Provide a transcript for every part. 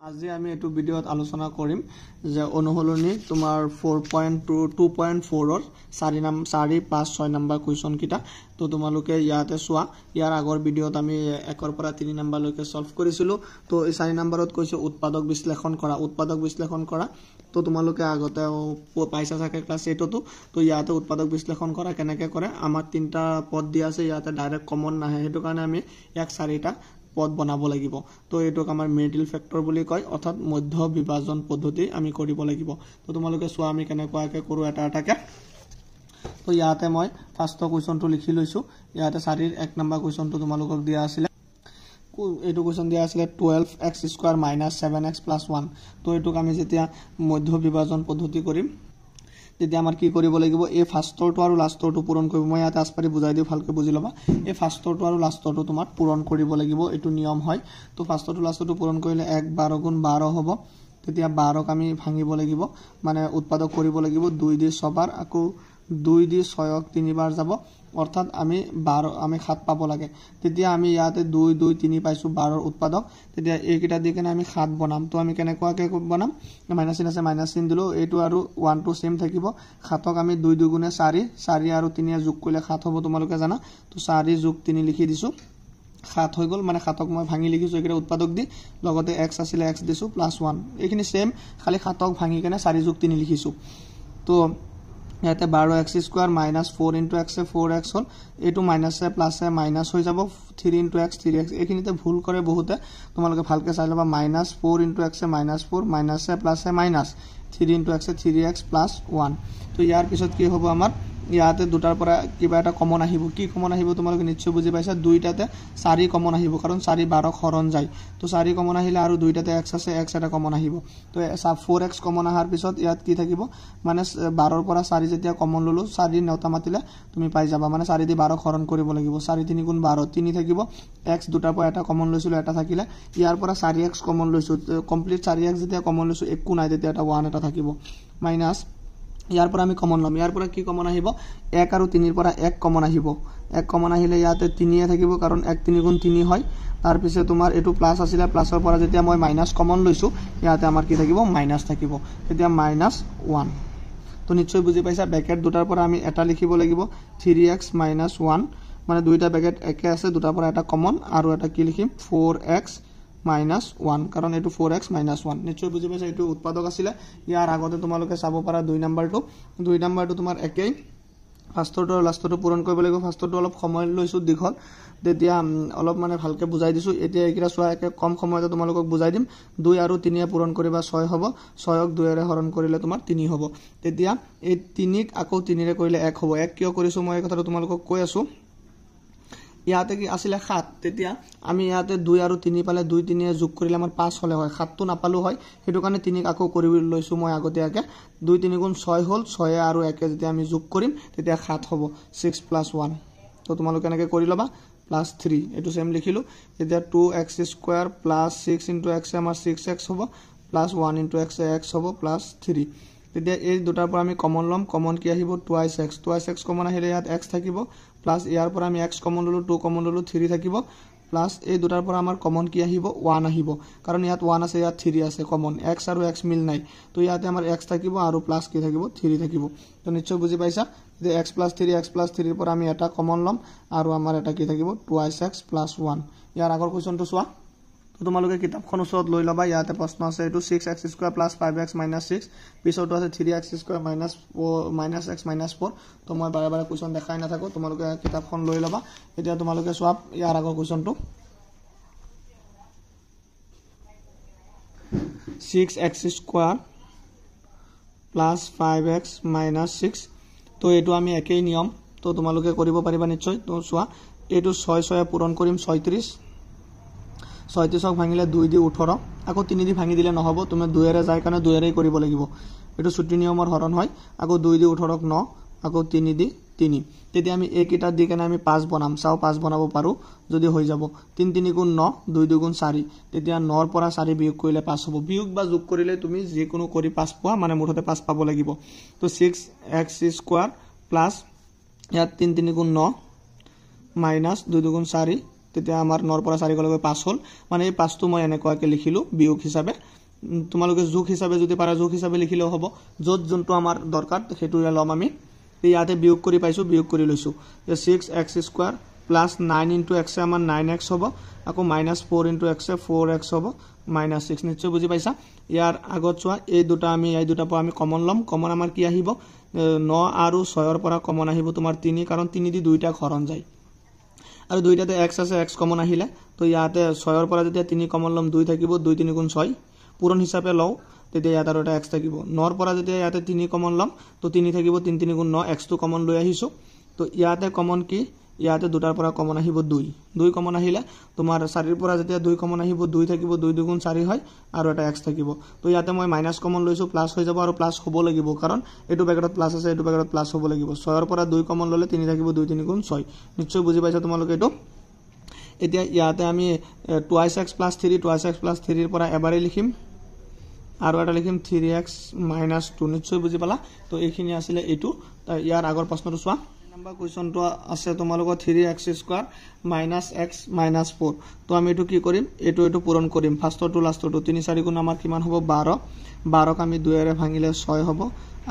আজি আমি এটো ভিডিওত আলোচনা কৰিম যে অনুহলনি তোমাৰ 4.2.4 ৰ 4 5 6 নম্বৰ কোৱেশ্চন কিটা তো তোমালোকে ইয়াতে চোৱা ইয়াৰ আগৰ ভিডিওত আমি 1 ৰ পৰা 3 নম্বৰ লৈকে সলভ কৰিছিলো তো এই 4 নম্বৰত কৈছে উৎপাদক বিশ্লেষণ কৰা তো তোমালোকে আগতে পাইছা থাকে ক্লাস 8 তো ইয়াতে উৎপাদক বিশ্লেষণ কৰা কেনেকৈ কৰে আমাৰ তিনটা পদ দিয়া আছে ইয়াতে ডাইৰেক্ট কমন নাহে হেতু কাৰণে আমি এক চাৰিটা পদ বনাব লাগিব তো এটোক আমাৰ মিডল ফ্যাক্টৰ বুলি কয় অৰ্থাৎ মধ্য বিভাজন পদ্ধতি আমি কৰিব লাগিব তো তোমালোকে চোৱা আমি কেনেকুৱাকে কৰো এটা এটাকে তো ইয়াতে মই ফাৰ্স্ট কোৱেশ্চনটো লিখি লৈছো ইয়াতে 4 ৰ 1 নম্বৰ কোৱেশ্চনটো তোমালোকক দিয়া আছিল এটো কোৱেশ্চন দিয়া আছিল 12x² - 7x + 1 তো এটোক আমি যেতিয়া মধ্য বিভাজন পদ্ধতি কৰিম তেতিয়া আমাৰ কি কৰিব লাগিব এই ফাৰ্স্টৰটো আৰু লাষ্টৰটো পূৰণ কৰিব মই ইয়াতে আসপাৰি বুজাই দিও ভালকে বুজি লবা এই ফাৰ্স্টৰটো আৰু লাষ্টৰটো তোমাৰ পূৰণ কৰিব লাগিব এটো নিয়ম হয় তো ফাৰ্স্টৰটো লাষ্টৰটো পূৰণ কৰিলে 1 12 * 12 হ'ব তেতিয়া 12 ক আমি ভাঙিব লাগিব মানে উৎপাদক কৰিব লাগিব 2 দি 6 বাৰ আকৌ 2 দি 6 ক 3 বাৰ যাব অৰ্থাৎ আমি 12 আমি 7 পাব লাগে তেতিয়া আমি ইয়াতে 2 2 3 পাইছো 12 ৰ উৎপাদক তেতিয়া এইকিটা দি কেনে আমি 7 বনাম তো আমি কেনেকুৱাকে বনাম মাইনাস চিন আছে মাইনাস চিন দিলো এটো আৰু 1 টো সেম থাকিব 7 ক আমি 2 2 গুণে 4 4 আৰু 3 যোগ কৰিলে 7 হ'ব তোমালোকে জানা তো 4 যোগ 3 লিখি দিছো 7 হৈ গল মানে 7 ক মই ভাঙি লিখিছো একিটা উৎপাদক দি লগতে x আছিল x দিছো +1 এইখিনি সেম খালি 7 ক ভাঙি কেনে 4 যোগ 3 লিখিছো তো ইয়াতে 12x² - 4 * x 4x হল এটো মাইনাস এ প্লাস এ মাইনাস হৈ যাব 3 * x 3x এইখিনিতে ভুল কৰে বহুতে তোমালোকে ভালকে চাই লবা -4 * x -4 মাইনাস এ প্লাস এ মাইনাস 3 * x 3x + 1 তো ইয়াৰ পিছত কি হ'ব আমাৰ ইয়াতে দুটাৰ পৰা কিবা এটা কমন আহিব কি কমন আহিব তোমালোকে নিশ্চয় বুজি পাইছা দুইটাতে 4 কমন আহিব কাৰণ 4 12 হৰণ যায় তো 4 কমন আহিলে আৰু দুইটাতে x আছে x এটা কমন আহিব তো 4x কমন আহাৰ পিছত ইয়াত কি থাকিব মানে 12 ৰ পৰা 4 যেতিয়া কমন ললো 4 নটা মাতিলে তুমি পাই যাবা মানে 4 দি 12 হৰণ কৰিব লাগিব 4 3 * 12 3 থাকিব x দুটাৰ পৰা এটা কমন লৈছিল এটা থাকিলে ইয়াৰ পৰা 4x কমন লৈছো কমপ্লিট 4x যেতিয়া কমন লৈছো একো নাই তেতিয়া এটা 1 এটা থাকিব মাইনাস ইয়াৰ পৰা আমি কমন লম ইয়াৰ পৰা কি কমন আহিব 1 আৰু 3 ৰ পৰা 1 কমন আহিব 1 কমন আহিলে ইয়াতে 3 এ থাকিব কাৰণ 1 3 * 3 হয় তাৰ পিছে তোমাৰ এটো প্লাস আছিল প্লাসৰ পৰা যেতিয়া মই মাইনাস কমন লৈছো ইয়াতে আমাৰ কি থাকিব মাইনাস থাকিব তেতিয়া -1 তো নিশ্চয় বুজি পাইছা ব্র্যাকেট দুটাৰ পৰা আমি এটা লিখিব লাগিব 3x - 1 মানে দুইটা ব্ৰ্যাকেট একে আছে দুটাৰ পৰা এটা কমন আৰু এটা কি লিখিম 4x - 1 কাৰণ এটো 4x - 1 নিশ্চয় বুজি পাইছা এটো উৎপাদক আছিল ইয়াৰ আগতে তোমালোকে চাব পাৰা 2 নম্বৰটো তোমাৰ একেই ফাৰ্স্টৰটো আৰু লাষ্টৰটো পূৰণ কৰিব লাগিব ফাৰ্স্টৰটো অলপ সময় লৈছো দীঘল তেতিয়া অলপ মানে ভালকে বুজাই দিছো এতিয়া একিটা চোৱা একে কম সময়তে তোমালোকক বুজাই দিম 2 আৰু 3 এ পূৰণ কৰিবা 6 হ'ব 6 ক 2 ৰে হৰণ কৰিলে তোমাৰ 3 হ'ব তেতিয়া এই 3 ক আকৌ 3 ৰে কৰিলে 1 হ'ব 1 কিয় কৰিছো মই এই কথাটো তোমালোকক কৈ আছো ইয়াতে কি আছিল 7 তেতিয়া আমি ইয়াতে 2 আৰু 3 পালে 2 3 এ যোগ কৰিলে আমাৰ 5 হলে হয় 7 টো নাপালো হয় হেতু কাৰণে 3 ক আকৌ কৰি লৈছো মই আগতেয়াকে 2 3 * 6 হ'ল 6 আৰু 1 যেতিয়া আমি যোগ কৰিম তেতিয়া 7 হ'ব 6 + 1 তো তোমালোকে এনেকৈ কৰি লবা +3 এটো সেম লিখিলো তেতিয়া 2x² + 6 * x আমাৰ 6x হ'ব +1 * x x হ'ব +3 তেতিয়া এই দুটাৰ পৰা আমি কমন লম কমন কি আহিব 2x কমন আহিলে ইয়াত x থাকিব প্লাস ইয়াৰ পৰা আমি x কমন ললো 2 কমন ললো 3 থাকিব প্লাস এই দুটাৰ পৰা আমাৰ কমন কি আহিব 1 আহিব কাৰণ ইয়াত 1 আছে ইয়াত 3 আছে কমন x আৰু x মিল নাই তো ইয়াতে আমাৰ x থাকিব আৰু প্লাস কি থাকিব 3 থাকিব তো নিশ্চয় বুজি পাইছা যে x + 3 ৰ পৰা আমি এটা কমন লম আৰু আমাৰ এটা কি থাকিব 2x + 1 ইয়াৰ আগৰ কোৱেশ্চনটো চোৱা তো তোমালোকে কিতাপখন ওচৰত লৈ লবা ইয়াতে প্ৰশ্ন আছে এটো 6x² + 5x - 6 পিছৰটো আছে 3x² - x - 4 তো মই বাৰে বাৰে কোৱেশ্চন দেখাই নাথাকো তোমালোকে কিতাপখন লৈ লবা এতিয়া তোমালোকে চোৱা ইয়াৰ আগৰ কোৱেশ্চনটো 6x² + 5x - 6 তো এটো আমি একেই নিয়ম তো তোমালোকে কৰিব পাৰিবা নিশ্চয় তো চোৱা এটো 6 6 পূৰণ কৰিম 36 ক ভাঙিলে 2 দি 18 আকৌ 3 দি ভাঙি দিলে নহব তুমি 2 এৰে যায় কাৰণে 2 এৰে কৰিব লাগিব এটো ছুটি নিয়মৰ হৰণ হয় আকৌ 2 দি 18 ক 9 আকৌ 3 দি 3 তেতিয়া আমি এই কিটা দি কেনে আমি 5 বনাম চাও 5 বনাব পাৰো যদি হৈ যাব 3 3 * 9 2 2 * 4 তেতিয়া 9 ৰ পৰা 4 বিয়োগ কৰিলে 5 হ'ব বিয়োগ বা যোগ কৰিলে তুমি যে কোনো কৰি 5 পোৱা মানে মুঠতে 5 পাব লাগিব তো 6x² প্লাস ইয়াত 3 3 * 9 - 2 2 * 4 তেতিয়া আমাৰ 9 পৰা 4 গ'লে 5 হ'ল মানে এই 5টো মই এনেকুৱাকে লিখিলো বিয়োগ হিচাপে তোমালোকে যোগ হিচাপে যদি পাৰা যোগ হিচাপে লিখিলেও হ'ব য'ত যোনটো আমাৰ দৰকাৰ সেইটোৱে ল'ম আমি ইয়াতে বিয়োগ কৰি পাইছো বিয়োগ কৰি লৈছো যে 6x² প্লাস 9 into x আমাৰ 9x হ'ব আকৌ -4 into x 4x হ'ব -6 নিশ্চয় বুজি পাইছা ইয়াৰ আগত চোৱা এই দুটা আমি এই দুটা পৰা আমি কমন লম কমন আমাৰ কি আহিব 9 আৰু 6 ৰ পৰা কমন আহিব তোমাৰ 3 কাৰণ 3 দি দুইটা হৰণ যায় আৰু দুইটাতে x আছে x কমন আহিলে তো ইয়াতে 6 ৰ পৰা যেতিয়া 3 কমন লম 2 থাকিব 2 3 গুণ 6 পূৰণ হিচাপে লও তেতিয়া ইয়াত আৰু এটা x থাকিব 9 ৰ পৰা যেতিয়া ইয়াতে 3 কমন লম তো 3 থাকিব 3 3 গুণ 9 x টো কমন লৈ আহিছো তো ইয়াতে কমন কি ইয়াতে দুটাৰ পৰা কমন আহিব 2 2 কমন আহিলে তোমাৰ 4 ৰ পৰা যেতিয়া 2 কমন আহিব 2 থাকিব 2 2 গুণ 4 হয় আৰু এটা x থাকিব তো ইয়াতে মই মাইনাস কমন লৈছো প্লাস হৈ যাব আৰু প্লাস হ'ব লাগিব কাৰণ এটো ব্ৰেকেটত প্লাস আছে এটো ব্ৰেকেটত প্লাস হ'ব লাগিব 6 ৰ পৰা 2 কমন ললে 3 থাকিব 2 3 গুণ 6 নিশ্চয় বুজি পাইছা তোমালোকে এটো এতিয়া ইয়াতে আমি 2x + 3 2x + 3 ৰ পৰা এবাৰে লিখিম আৰু এটা লিখিম 3x - 2 নিশ্চয় বুজি পালা তো এইখিনি আছিল এটো ইয়াৰ আগৰ প্ৰশ্নটো চোৱা নাম্বাৰ কোৱেশ্চনটো আছে তোমালোকৰ 3x² - x - 4 তো আমি এটো কি কৰিম এটো পূৰণ কৰিম ফাৰ্স্টৰ টু লাষ্টৰ টু 3 4 গুণ আমাৰ কিমান হ'ব 12 12 ক আমি 2 এৰে ভাঙিলে 6 হ'ব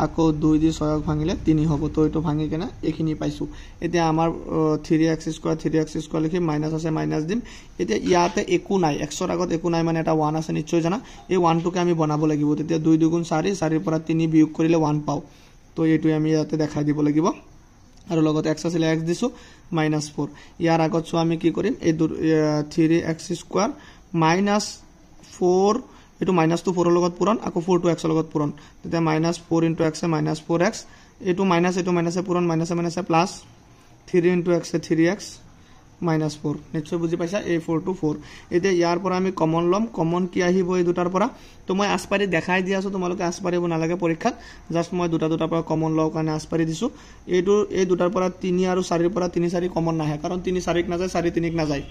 আকৌ 2 দি 6 ক ভাঙিলে 3 হ'ব তো এটো ভাঙি কেনা এখিনি পাইছো এতিয়া আমাৰ 3x² লিখি মাইনাস আছে মাইনাস দিম এতিয়া ইয়াতে একো নাই x ৰ আগত একো নাই মানে এটা 1 আছে নিশ্চয় জানা এই 1 টোকে আমি বনাব লাগিব তেতিয়া 2 2 গুণ 4 4 ৰ পৰা 3 বিয়োগ কৰিলে 1 পাও তো এটো আমি ইয়াতে দেখাই দিব লাগিব আৰু লগতে x আছিল x দিছো -4 ইয়াৰ আগত চো আমি কি কৰিম এই 3x² - 4 এটো -2 4 ৰ লগত পূৰণ আকৌ 4 টো x ৰ লগত পূৰণ তেতিয়া -4 into x -4x এটো মাইনাস পূৰণ মাইনাসে প্লাস 3 into x 3x -4 নিশ্চয় বুজি পাইছা এই 4 to 4 এতিয়া ইয়াৰ পৰা আমি কমন লম কমন কি আহিব এই দুটাৰ পৰা তো মই আসপাৰি দেখাই দি আছো তোমালোকে আসপাৰিব নালাগে পৰীক্ষাত জাস্ট মই দুটাৰ পৰা কমন লও কাৰণে আসপাৰি দিছো এই দুটাৰ পৰা 3 আৰু 4 ৰ পৰা 3 4 কমন নাহে কাৰণ 3 4 ক নাযায় 4 3 ক নাযায়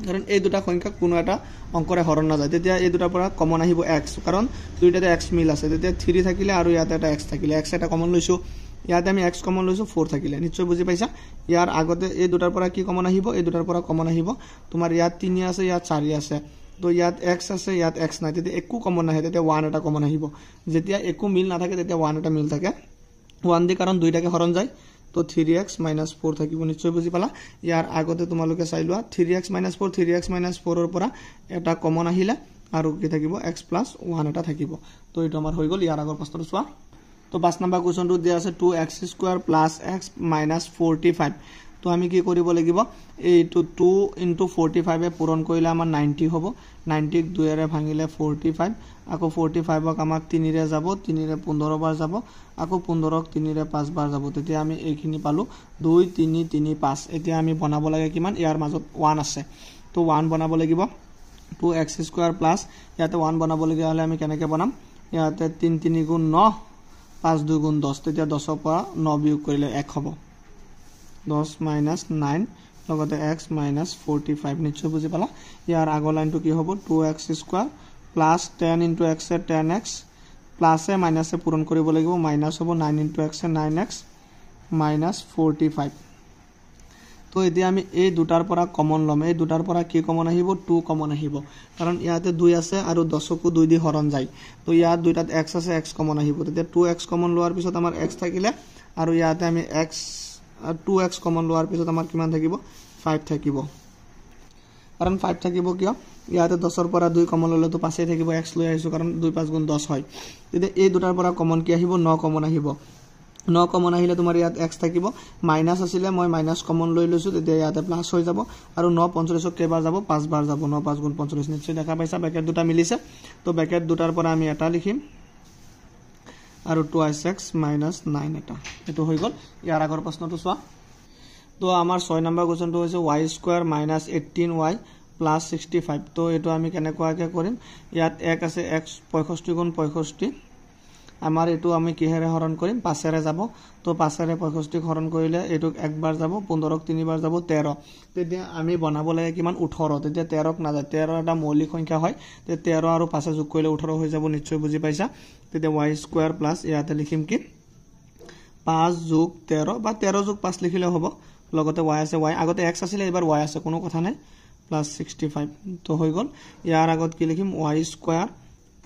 কাৰণ এই দুটা সংখ্যা কোনো এটা অংকৰে হৰণ নাযায় তেতিয়া এই দুটাৰ পৰা কমন আহিব x কাৰণ দুইটাতে x মিল আছে তেতিয়া 3 থাকিলে আৰু ইয়াতে এটা x থাকিলে x এটা কমন লৈছো ইয়াতে আমি x কমন লৈছো 4 থাকিলে নিশ্চয় বুজি পাইছা ইয়াৰ আগতে এই দুটাৰ পৰা কি কমন আহিব এই দুটাৰ পৰা কমন আহিব তোমাৰ ইয়াত 3 আছে ইয়াত 4 আছে তো ইয়াত x আছে ইয়াত x নাই তেতিয়া একো কমন নাহে তেতিয়া 1 এটা কমন আহিব যেতিয়া একো মিল না থাকে তেতিয়া 1 এটা মিল থাকে 1 দি কাৰণ দুইটাকে হৰণ যায় তো 3x - 4 থাকিব নিশ্চয় বুজি পালা ইয়াৰ আগতে তোমালোকে চাই লোৱা 3x - 4 3x - 4 ৰ পৰা এটা কমন আহিলে আৰু কি থাকিব x + 1 এটা থাকিব তো এটো আমাৰ হৈ গল ইয়াৰ আগৰ প্ৰশ্নটো চোৱা তো 5 নম্বৰ কোৱেশ্চনটো দিয়া আছে 2x² + x - 45 তো আমি কি কৰিব লাগিব এইটো 2 into 45 এ পূৰণ কৰিলে আমাৰ 90 হ'ব 90 ক 2 এৰে ভাঙিলে 45 আকৌ 45 ক আমাক 3 ৰে যাব 3 ৰে 15 বাৰ যাব আকৌ 15 ক 3 ৰে 5 বাৰ যাব তেতিয়া আমি এইখিনি পালো 2 3 3 5 এতিয়া আমি বনাব লাগে কিমান ইয়াৰ মাজত 1 আছে তো 1 বনাব লাগিব 2x² প্লাস ইয়াতে 1 বনাব লগিয়া হলে আমি কেনেকৈ বনাম ইয়াতে 3 3 গুণ 9 5 2 গুণ 10 তেতিয়া 10 ৰ পৰা 9 বিয়োগ কৰিলে 1 হ'ব 10 - 9 লগতে x - 45 নিশ্চয় বুজি পালা ইয়াৰ আগৰ লাইনটো কি হ'ব 2x² plus 10 into x 10x প্লাসে মাইনাসে পূৰণ কৰিব লাগিব মাইনাস হ'ব 9 into x 9x - 45 তো এতিয়া আমি এই দুটাৰ পৰা কমন লম এই দুটাৰ পৰা কি কমন আহিব 2 কমন আহিব কাৰণ ইয়াতে 2 আছে আৰু 10 কো 2 দি হৰণ যায় তো ইয়াত দুইটাত x আছে x কমন আহিব তেতিয়া 2x কমন লোৱাৰ পিছত আমাৰ x থাকিলে আৰু ইয়াতে আমি x 2x কমন লোৱাৰ পিছত আমাৰ কিমান থাকিব 5 থাকিব কাৰণ 5 থাকিব কিয় ইয়াতে 10 ৰ পৰা 2 কমন ললে তো 5 থাকিব x লৈ আহিছো কাৰণ 2 5 গুণ 10 হয় তেতিয়া এই দুটাৰ পৰা কমন কি আহিব 9 কমন আহিব 9 কমন আহিলে তোমাৰ ইয়াত x থাকিব মাইনাস আছিল মই মাইনাস কমন লৈ লৈছো তেতিয়া ইয়াতে প্লাস হৈ যাব আৰু 9 45 ক কেবাৰ যাব 5 বাৰ যাব 9 5 গুণ 45 নিশ্চয় দেখা পাইছা ব্ৰেকেট দুটা মিলিছে তো ব্ৰেকেট দুটাৰ পৰা আমি এটা লিখিম আৰু 2x - 9 এটা এটো হৈ গল ইয়াৰ আগৰ প্ৰশ্নটো চোৱা তো আমাৰ 6 নম্বৰ কোৱেশ্চনটো হৈছে y² - 18y + 65 তো এটো আমি কেনেকুৱাকে কৰিম ইয়াত 1 আছে x 65 গুণ 65 আমাৰ এটো আমি কিহেৰে হৰণ কৰিম 5 এৰে যাব তো 5 এৰে 65 হৰণ কৰিলে এটোক একবাৰ যাব 15 ক 3 বাৰ যাব 13 তেতিয়া আমি বনাব লাগে কিমান 18 তেতিয়া 13 ক না যায় 13 এটা মৌলিক সংখ্যা হয় তে 13 আৰু 5 যোগ কৰিলে 18 হৈ যাব নিশ্চয় বুজি পাইছা তেতিয়া y² প্লাস ইয়াতে লিখিম কি 5 যোগ 13 বা 13 যোগ 5 লিখিলে হ'ব লগতে y আছে y আগতে x আছিল এবাৰ y আছে কোনো কথা নাই প্লাস 65 তো হৈ গল ইয়াৰ আগত কি লিখিম y square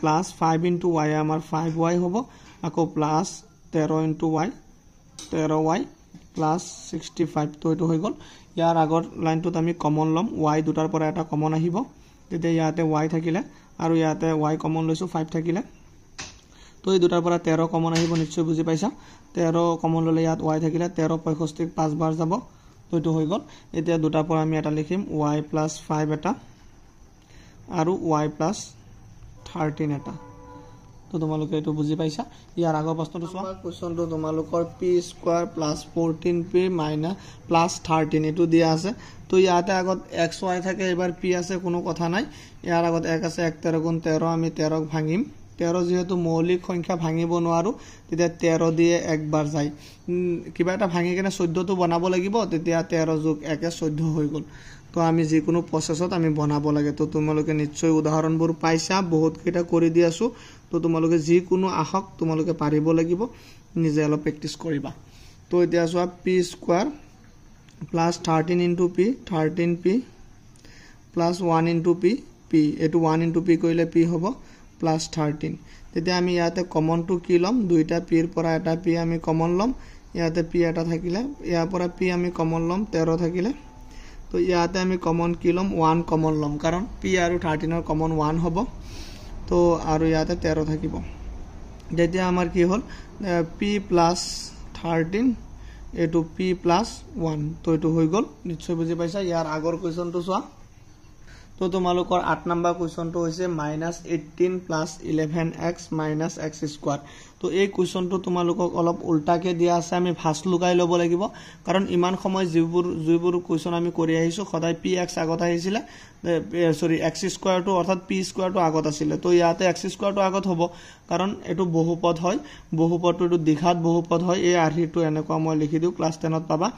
plus 5 into y আমাৰ 5y হ'ব আকৌ plus 13 into y 13y plus 65 তো এটো হৈ গল ইয়াৰ আগৰ লাইনটোত আমি কমন লম y দুটাৰ পৰা এটা কমন আহিব তেতিয়া ইয়াতে y থাকিলে আৰু ইয়াতে y কমন লৈছো 5 থাকিলে তো এই দুটাৰ পৰা 13 কমন আহিব নিশ্চয় বুজি পাইছা 13 কমন ললে ইয়াত y থাকিলে 13 65 5 বাৰ যাব তো এটো হৈ গল এতিয়া দুটাৰ পৰা আমি এটা লিখিম y + 5 এটা আৰু y + 13 এটা তো তোমালোকে এটো বুজি পাইছা ইয়াৰ আগৰ প্ৰশ্নটো চোৱা কোৱেশ্চনটো তোমালোকৰ p² + 14p - +13 এটো দিয়া আছে তো ইয়াতে আগত xy থাকে এবাৰ p আছে কোনো কথা নাই ইয়াৰ আগত 1 আছে 1 13 * 13 আমি 13 ক ভাঙিম 13 যেহেতু মৌলিক সংখ্যা ভাঙিব নোৱাৰো তেতিয়া 13 দিয়ে একবাৰ যায় কিবা এটা ভাঙি কেনে 14 টো বনাব লাগিব তেতিয়া 13 + 1 14 হৈ গল তো আমি যে কোনো প্ৰসেছত আমি বনাব লাগে তো তোমালোকে নিশ্চয় উদাহৰণবোৰ পাইছা বহুত কেটা কৰি দি আছো তো তোমালোকে যে কোনো আহক তোমালোকে পাৰিব লাগিব নিজে অলপ প্ৰেক্টিস কৰিবা তো এতিয়া চোৱা p² + 13 into p 13p + 1 into p p এটো 1 into p কৰিলে p হ'ব +13 তেতিয়া আমি ইয়াতে কমন টু কি লম দুইটা p ৰ পৰা এটা p আমি কমন লম ইয়াতে p এটা থাকিলে ইয়াৰ পৰা p আমি কমন লম 13 থাকিলে তো ইয়াতে আমি কমন কি লম 1 কমন লম কাৰণ p আৰু 13 ৰ কমন 1 হ'ব তো আৰু ইয়াতে 13 থাকিব যেতিয়া আমাৰ কি হ'ল p + 13 এটো p + 1 তো এটো হৈ গল নিশ্চয় বুজি পাইছা ইয়াৰ আগৰ কোৱেশ্চনটো চোৱা তো তোমালোকৰ 8 নম্বৰ কোৱেশ্চনটো হৈছে -18 + 11x - x² তো এই কোৱেশ্চনটো তোমালোকক অলপ উল্টাকে দিয়া আছে আমি ভাস লুকাই লব লাগিব কাৰণ ইমান সময় যিবোৰ কোৱেশ্চন আমি কৰি আহিছো সদায় px আগত আহিছিল সৰি x² টো অৰ্থাৎ p² টো আগত আছিল তো ইয়াতে x² টো আগত হ'ব কাৰণ এটো বহুপদ হয় বহুপদটো দ্বিঘাত বহুপদ হয় এই আৰ্হিটো এনেকুৱা মই লিখি দিও ক্লাস 10 ত পাবা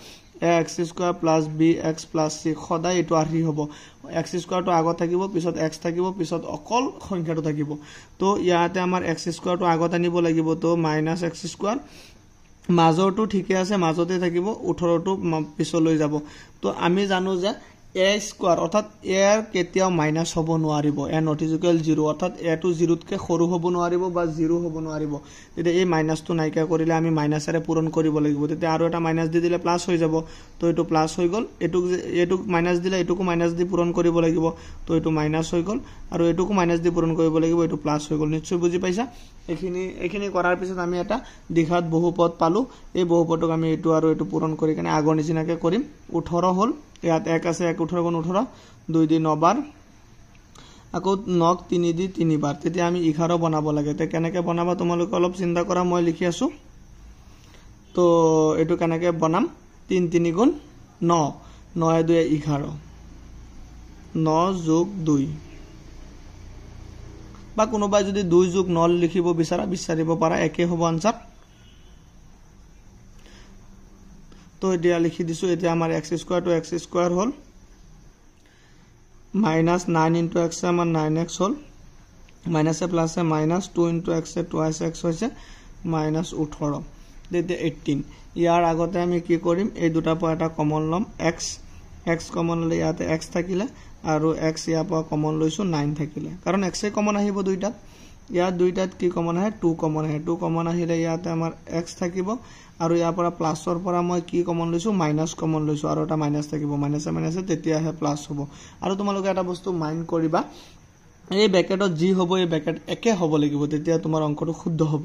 x² + bx + c সদায় এটো আৰ্হি হ'ব x² টো আগত থাকিব পিছত x থাকিব পিছত অকল সংখ্যাটো থাকিব তো ইয়াতে আমাৰ x² টো আগত আনিব লাগিব তো -x² মাজৰটো ঠিকে আছে মাজতে থাকিব 18 টো পিছলৈ যাব তো আমি জানো যে a² অৰ্থাৎ a ৰ কেতিয়াও মাইনাস হ'ব নোৱাৰিব a not equal 0 অৰ্থাৎ a টো 0 তকে সৰু হ'ব নোৱাৰিব বা 0 হ'ব নোৱাৰিব তেতিয়া এই মাইনাসটো নাইকা কৰিলে আমি মাইনাসৰে পূৰণ কৰিব লাগিব তেতিয়া আৰু এটা মাইনাস দি দিলে প্লাস হৈ যাব তো এটো প্লাস হৈ গল এটুক মাইনাস দিলে এটুকু মাইনাস দি পূৰণ কৰিব লাগিব তো এটো মাইনাস হৈ গল আৰু এটুকু মাইনাস দি পূৰণ কৰিব লাগিব এটো প্লাস হৈ গল নিশ্চয় বুজি পাইছা এখিনি কৰাৰ পিছত আমি এটা দ্বিঘাত বহুপদ পালো এই বহুপদক আমি এটো আৰু এটো পূৰণ কৰি কেনে আগৰ নিচিনাকে কৰিম 18 হল ইয়াত 1 আছে 1 18 গুণ 18 2 দি 9 বাৰ আকৌ 9 3 দি 3 বাৰ তেতিয়া আমি 11 বনাব লাগে তে কেনেকৈ বনাবা তোমালোকে অলপ চিন্তা কৰা মই লিখি আছো তো এটো কেনেকৈ বনাম 3 3 গুণ 9 9 2 11 9 + 2 বা কোনোবাই যদি 2 + 9 লিখিব বিচাৰিব পাৰা একে হ'ব আনসাৰ তো এতিয়া লিখি দিছো এতিয়া আমাৰ x² টো x² হল -9 into x আমাৰ 9x হল মাইনাসে প্লাসে -2 into x 2x হৈছে -18 তেতিয়া 18 ইয়াৰ আগতে আমি কি কৰিম এই দুটা পৰা এটা কমন লম x কমন ললে ইয়াতে x থাকিলে আৰু x ইয়াৰ পৰা কমন লৈছো 9 থাকিলে কাৰণ x এ কমন আহিব দুইটাত ইয়াৰ দুইটাত কি কমন আহে 2 কমন আহে 2 কমন আহিলে ইয়াতে আমাৰ x থাকিব আৰু ইয়াৰ পৰা প্লাসৰ পৰা মই কি কমন লৈছো মাইনাস কমন লৈছো আৰু এটা মাইনাস থাকিব মাইনাসে তেতিয়া হে প্লাস হ'ব আৰু তোমালোকে এটা বস্তু মাইন্ড কৰিবা এই ব্ৰেকেটত যি হ'ব এই ব্ৰেকেট একে হ'ব লাগিব তেতিয়া তোমাৰ অংকটো শুদ্ধ হ'ব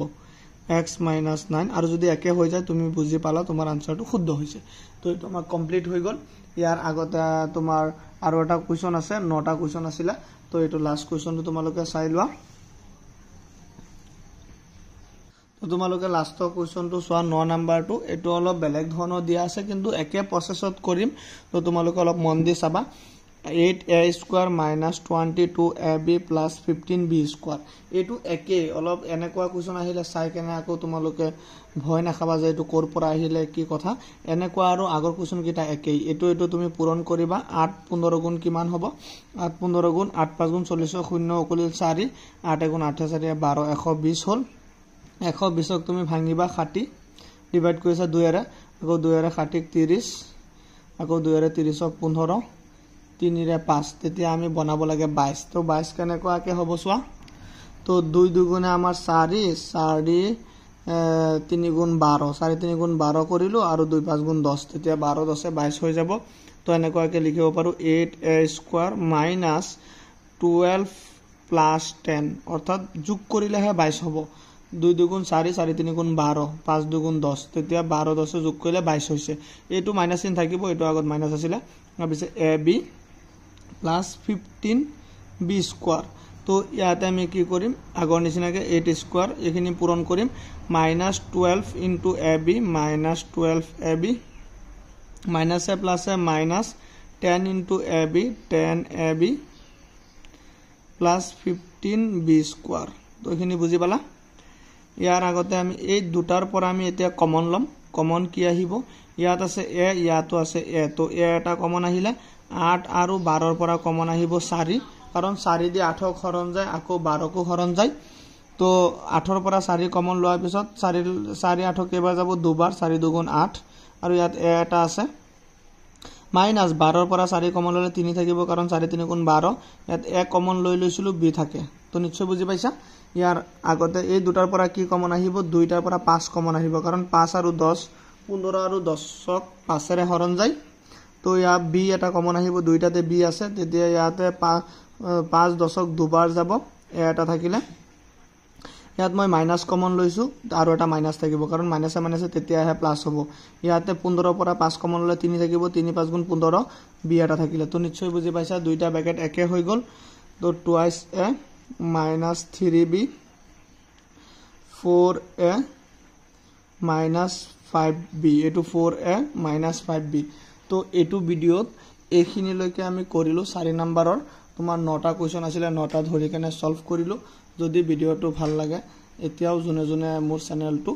x - 9 আৰু যদি একে হৈ যায় তুমি বুজি পালা তোমাৰ আনসাৰটো শুদ্ধ হৈছে তো এটো আমাৰ কমপ্লিট হৈ গল ইয়াৰ আগতে তোমাৰ আৰু এটা কোৱেশ্চন আছে 9টা কোৱেশ্চন আছিল তো এটো লাষ্ট কোৱেশ্চনটো তোমালোকে চাই লোৱা তো তোমালোকে লাষ্টৰ কোৱেশ্চনটো চোৱা 9 নম্বৰটো এটো অলপ বেলেগ ধৰণৰ দিয়া আছে কিন্তু একে প্ৰসেছত কৰিম তো তোমালোকে অলপ মন দি চাবা 8a² - 22ab + 15b² এটো একে অলপ এনেকুৱা কোৱেশ্চন আহিলে চাই কেনে আকৌ তোমালোকে ভয় নাখাবা যে এটো কোৰ পৰা আহিলে কি কথা এনেকুৱা আৰু আগৰ কোৱেশ্চন কিটা একেই এটো তুমি পূৰণ কৰিবা 8 15 গুণ কিমান হ'ব 8 15 গুণ 8 5 গুণ 40 0 অকলিল 4 8 গুণ 8 4 12 120 হল 120ক তুমি ভাঙিবা 60 ডিভাইড কৰিছা 2 ৰে আকৌ 2 ৰে 60 30 আকৌ 2 ৰে 30ক 15 3 रे 5 তেতিয়া আমি বনাব লাগে 22 তো 22 কেনেকুৱাকে হ'ব চোৱা তো 2 দুগুণে আমাৰ 4 3 গুণ 12 3 গুণ 12 কৰিলো আৰু 2 5 গুণ 10 তেতিয়া 12 10 22 হৈ যাব তো এনেকুৱাকে লিখিব পাৰো 8a স্কয়াৰ মাইনাস 12 প্লাস 10 অৰ্থাৎ যোগ কৰিলেহে 22 হ'ব 2 দুগুণ 4 4 3 গুণ 12 5 দুগুণ 10 তেতিয়া 12 10 যোগ কৰিলে 22 হৈছে এটো মাইনাস চিন থাকিব এটো আগত মাইনাস আছিল তাৰপিছত ab প্লাস 15b স্কয়াৰ তো ইয়াতে আমি কি কৰিম আগৰ নিচিনাকে 8 স্কয়াৰ এখিনি পূৰণ কৰিম minus 12 into ab minus 12ab minus a plus a minus 10 into ab 10ab plus 15b square তো এখিনি বুজি পালা ইয়াৰ আগতে আমি এই দুটাৰ পৰা আমি এতিয়া কমন লম কমন কি আহিব ইয়াত আছে a ইয়াতো আছে a তো a এটা কমন আহিলে 8 আৰু 12 ৰ পৰা কমন আহিব 4 কাৰণ 4 দি 8 হৰণ যায় আকৌ 12 কো হৰণ যায় তো 8 ৰ পৰা 4 কমন লোৱাৰ পিছত 4 8 কেবাৰ যাব দুবাৰ 4 দুগুণ 8 আৰু ইয়াত a এটা আছে মাইনাস 12 ৰ পৰা 4 কমন ললে 3 থাকিব কাৰণ 4 3 গুণ 12 ইয়াত a কমন লৈ লৈছিলো b থাকে তো নিশ্চয় বুজি পাইছা ইয়াৰ আগতে এই দুটাৰ পৰা কি কমন আহিব দুইটাৰ পৰা 5 কমন আহিব কাৰণ 5 আৰু 10 15 আৰু 10ক 5 ৰে হৰণ যায় তো ইয়া b এটা কমন আহিব দুইটাতে b আছে তেতিয়া ইয়াতে 5 10ক দুবাৰ যাব a এটা থাকিলে ইয়াত মই মাইনাস কমন লৈছো আৰু এটা মাইনাস থাকিব কাৰণ মাইনাসে মাইনাসে তেতিয়াহে প্লাস হ'ব ইয়াতে 15 ৰ পৰা 5 কমন ললে 3 থাকিব 3 5 গুণ 15 b এটা থাকিলে তো নিশ্চয় বুজি পাইছা দুইটা ব্র্যাকেট একে হৈ গল তো twice a minus 3b 4a minus 5b এটো 4a minus 5b তো এটো ভিডিওত এখিনি লৈকে আমি কৰিলো 4 নম্বৰৰ তোমাৰ 9টা কোৱেশ্চন আছিল 9টা ধৰি কেনে সলভ কৰিলো যদি ভিডিওটো ভাল লাগে এতিয়াও জনে জনে মোৰ চেনেলটো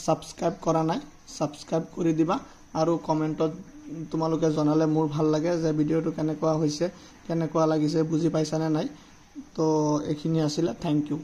সাবস্ক্ৰাইব কৰা নাই সাবস্ক্ৰাইব কৰি দিবা আৰু কমেন্টত তোমালোকে জনালে মোৰ ভাল লাগে যে ভিডিওটো কেনেকুৱা হৈছে কেনেকুৱা লাগিছে বুজি পাইছানে নাই তো এখিনি আছিল থ্যাংক ইউ